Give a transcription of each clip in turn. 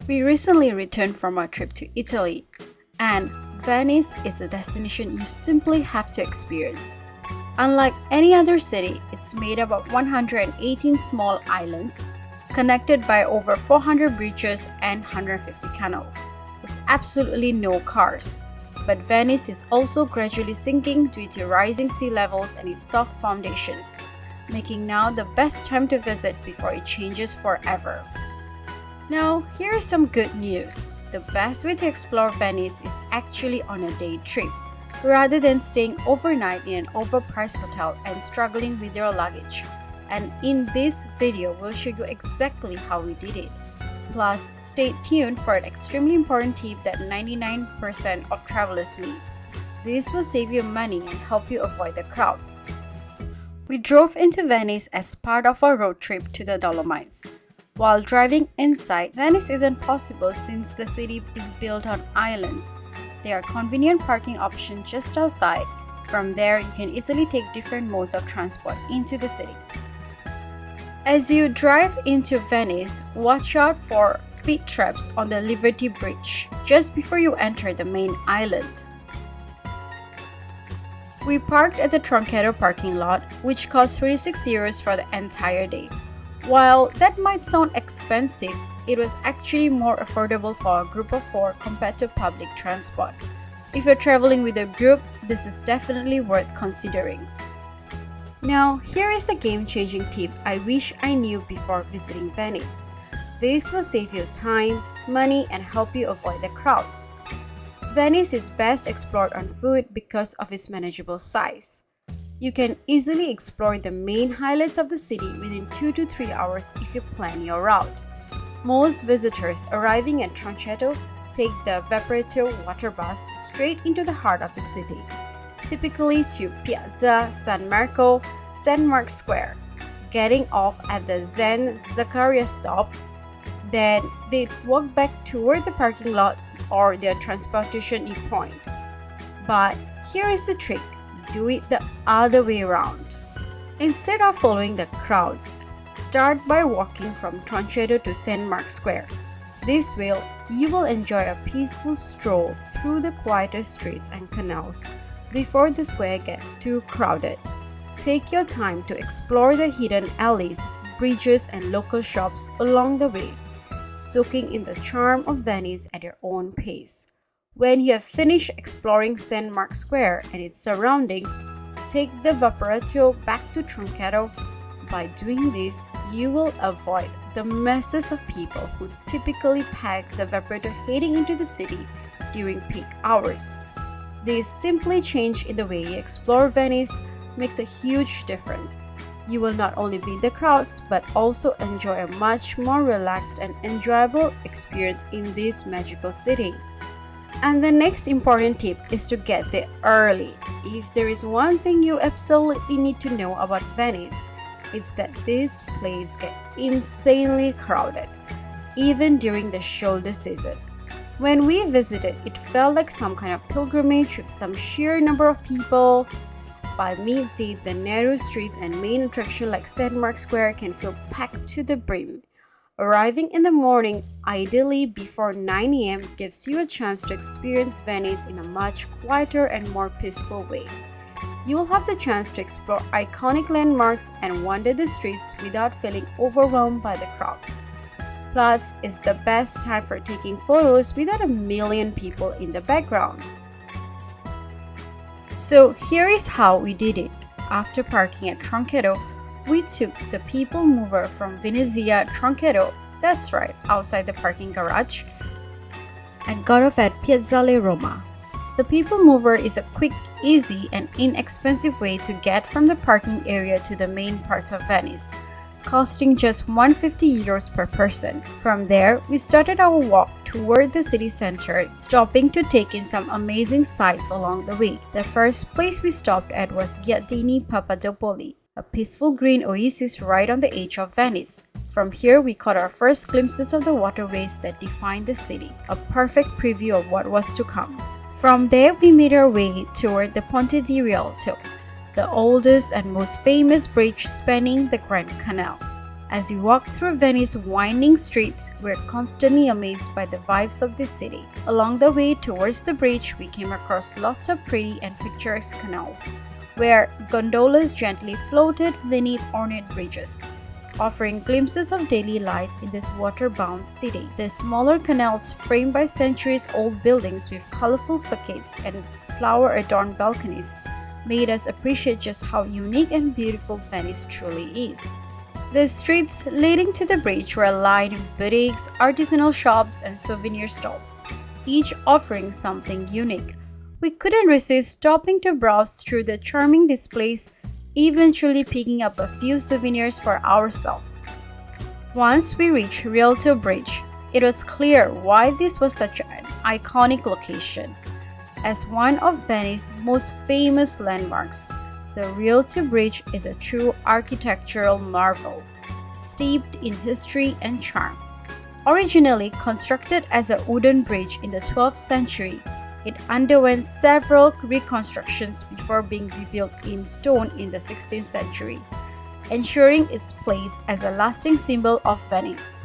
We recently returned from our trip to Italy, and Venice is a destination you simply have to experience. Unlike any other city, it's made up of 118 small islands, connected by over 400 bridges and 150 canals, with absolutely no cars. But Venice is also gradually sinking due to rising sea levels and its soft foundations, making now the best time to visit before it changes forever. Now, here is some good news. The best way to explore Venice is actually on a day trip, rather than staying overnight in an overpriced hotel and struggling with your luggage. And in this video, we'll show you exactly how we did it. Plus, stay tuned for an extremely important tip that 99% of travelers miss. This will save you money and help you avoid the crowds. We drove into Venice as part of our road trip to the Dolomites. While driving inside, Venice isn't possible since the city is built on islands. There are convenient parking options just outside. From there, you can easily take different modes of transport into the city. As you drive into Venice, watch out for speed traps on the Liberty Bridge just before you enter the main island. We parked at the Troncheto parking lot, which cost 26 euros for the entire day. While that might sound expensive, it was actually more affordable for a group of 4 compared to public transport. If you're traveling with a group, this is definitely worth considering. Now, here is a game-changing tip I wish I knew before visiting Venice. This will save you time, money, and help you avoid the crowds. Venice is best explored on foot because of its manageable size. You can easily explore the main highlights of the city within 2 to 3 hours if you plan your route. Most visitors arriving at Troncheto take the Vaporetto water bus straight into the heart of the city, typically to Piazza San Marco, St. Mark's Square, getting off at the Zen Zaccaria stop. Then they walk back toward the parking lot or their transportation point. But here is the trick. Do it the other way around. Instead of following the crowds, start by walking from Troncheto to St. Mark's Square. This way, you will enjoy a peaceful stroll through the quieter streets and canals before the square gets too crowded. Take your time to explore the hidden alleys, bridges, and local shops along the way, soaking in the charm of Venice at your own pace. When you have finished exploring St. Mark's Square and its surroundings, take the Vaporetto back to Troncheto. By doing this, you will avoid the masses of people who typically pack the Vaporetto heading into the city during peak hours. This simply change in the way you explore Venice makes a huge difference. You will not only beat the crowds, but also enjoy a much more relaxed and enjoyable experience in this magical city. And the next important tip is to get there early. If there is one thing you absolutely need to know about Venice, it's that this place gets insanely crowded, even during the shoulder season. When we visited, it felt like some kind of pilgrimage with some sheer number of people. By midday, the narrow streets and main attraction like St. Mark's Square can feel packed to the brim. Arriving in the morning, ideally before 9 a.m., gives you a chance to experience Venice in a much quieter and more peaceful way. You will have the chance to explore iconic landmarks and wander the streets without feeling overwhelmed by the crowds. Plus, it's the best time for taking photos without a million people in the background. So here is how we did it. After parking at Troncheto, we took the people mover from Venezia Troncheto, that's right, outside the parking garage, and got off at Piazzale Roma. The people mover is a quick, easy, and inexpensive way to get from the parking area to the main parts of Venice, costing just 150 euros per person. From there, we started our walk toward the city center, stopping to take in some amazing sights along the way. The first place we stopped at was Giardini Papadopoli, a peaceful green oasis right on the edge of Venice. From here, we caught our first glimpses of the waterways that define the city, a perfect preview of what was to come. From there, we made our way toward the Ponte di Rialto, the oldest and most famous bridge spanning the Grand Canal. As we walked through Venice's winding streets, we were constantly amazed by the vibes of this city. Along the way towards the bridge, we came across lots of pretty and picturesque canals, where gondolas gently floated beneath ornate bridges, offering glimpses of daily life in this water-bound city. The smaller canals, framed by centuries-old buildings with colorful facades and flower-adorned balconies, made us appreciate just how unique and beautiful Venice truly is. The streets leading to the bridge were lined with boutiques, artisanal shops, and souvenir stalls, each offering something unique. We couldn't resist stopping to browse through the charming displays, eventually picking up a few souvenirs for ourselves. Once we reached Rialto Bridge, it was clear why this was such an iconic location. As one of Venice's most famous landmarks, the Rialto Bridge is a true architectural marvel, steeped in history and charm. Originally constructed as a wooden bridge in the 12th century, it underwent several reconstructions before being rebuilt in stone in the 16th century, ensuring its place as a lasting symbol of Venice.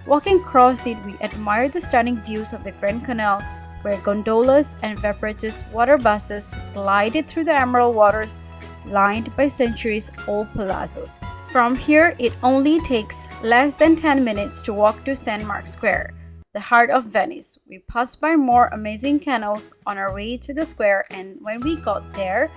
Walking across it, we admired the stunning views of the Grand Canal, where gondolas and vaporetous water buses glided through the emerald waters lined by centuries-old palazzos. From here, it only takes less than 10 minutes to walk to St. Mark's Square, the heart of Venice. We passed by more amazing canals on our way to the square, and when we got there,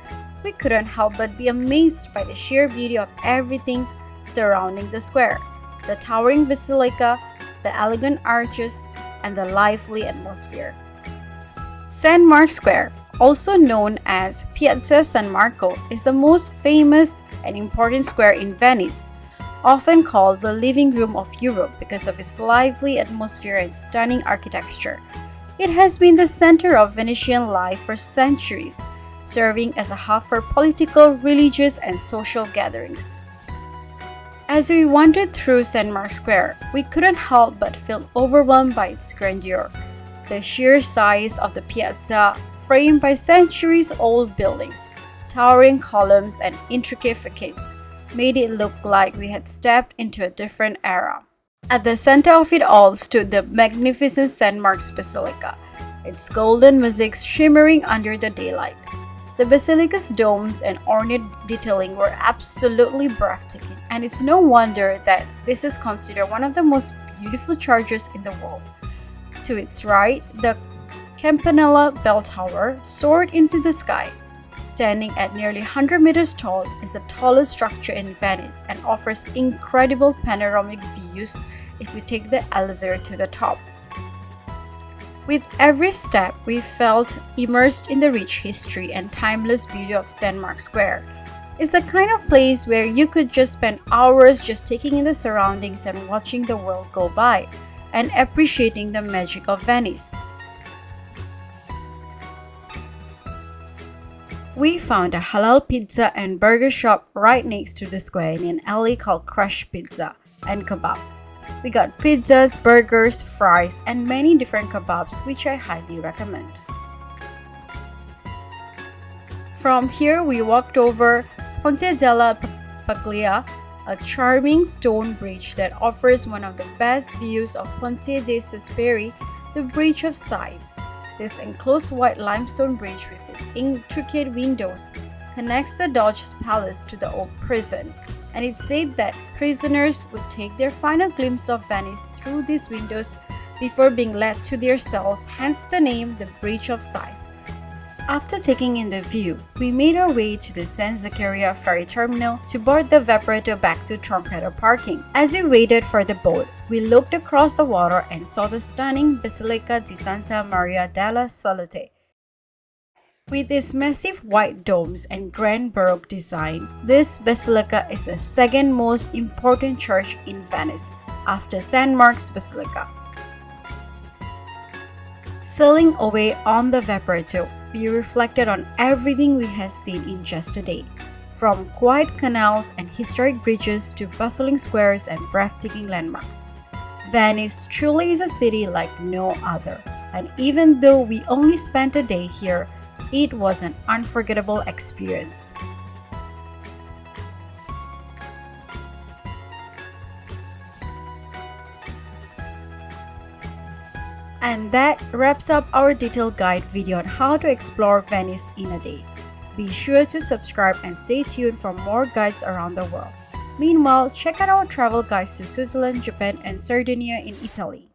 we couldn't help but be amazed by the sheer beauty of everything surrounding the square. The towering basilica, the elegant arches, and the lively atmosphere. St. Mark's Square, also known as Piazza San Marco, is the most famous and important square in Venice, often called the living room of Europe because of its lively atmosphere and stunning architecture. It has been the center of Venetian life for centuries, serving as a hub for political, religious, and social gatherings. As we wandered through St. Mark's Square, we couldn't help but feel overwhelmed by its grandeur. The sheer size of the piazza, framed by centuries-old buildings, towering columns, and intricate facades, made it look like we had stepped into a different era. At the center of it all stood the magnificent St. Mark's Basilica, its golden mosaics shimmering under the daylight. The basilica's domes and ornate detailing were absolutely breathtaking, and it's no wonder that this is considered one of the most beautiful churches in the world. To its right, the Campanella Bell Tower soared into the sky. Standing at nearly 100 meters tall, is the tallest structure in Venice and offers incredible panoramic views if you take the elevator to the top. With every step, we felt immersed in the rich history and timeless beauty of St. Mark's Square. It's the kind of place where you could just spend hours just taking in the surroundings and watching the world go by, and appreciating the magic of Venice. We found a Halal Pizza and Burger shop right next to the square in an alley called Crush Pizza and Kebab. We got pizzas, burgers, fries, and many different kebabs, which I highly recommend. From here, we walked over Ponte della Paglia, a charming stone bridge that offers one of the best views of Ponte dei Sesperi, the Bridge of Sighs. This enclosed white limestone bridge with its intricate windows connects the Doge's palace to the old prison, and it's said that prisoners would take their final glimpse of Venice through these windows before being led to their cells, hence the name the Bridge of Sighs. After taking in the view, we made our way to the San Zaccaria ferry terminal to board the Vaporetto back to Troncato parking. As we waited for the boat, we looked across the water and saw the stunning Basilica di Santa Maria della Salute. With its massive white domes and grand Baroque design, this basilica is the second most important church in Venice, after St. Mark's Basilica. Sailing away on the Vaporetto, we reflected on everything we had seen in just a day, from quiet canals and historic bridges to bustling squares and breathtaking landmarks. Venice truly is a city like no other, and even though we only spent a day here, it was an unforgettable experience. And that wraps up our detailed guide video on how to explore Venice in a day. Be sure to subscribe and stay tuned for more guides around the world. Meanwhile, check out our travel guides to Switzerland, Japan, and Sardinia in Italy.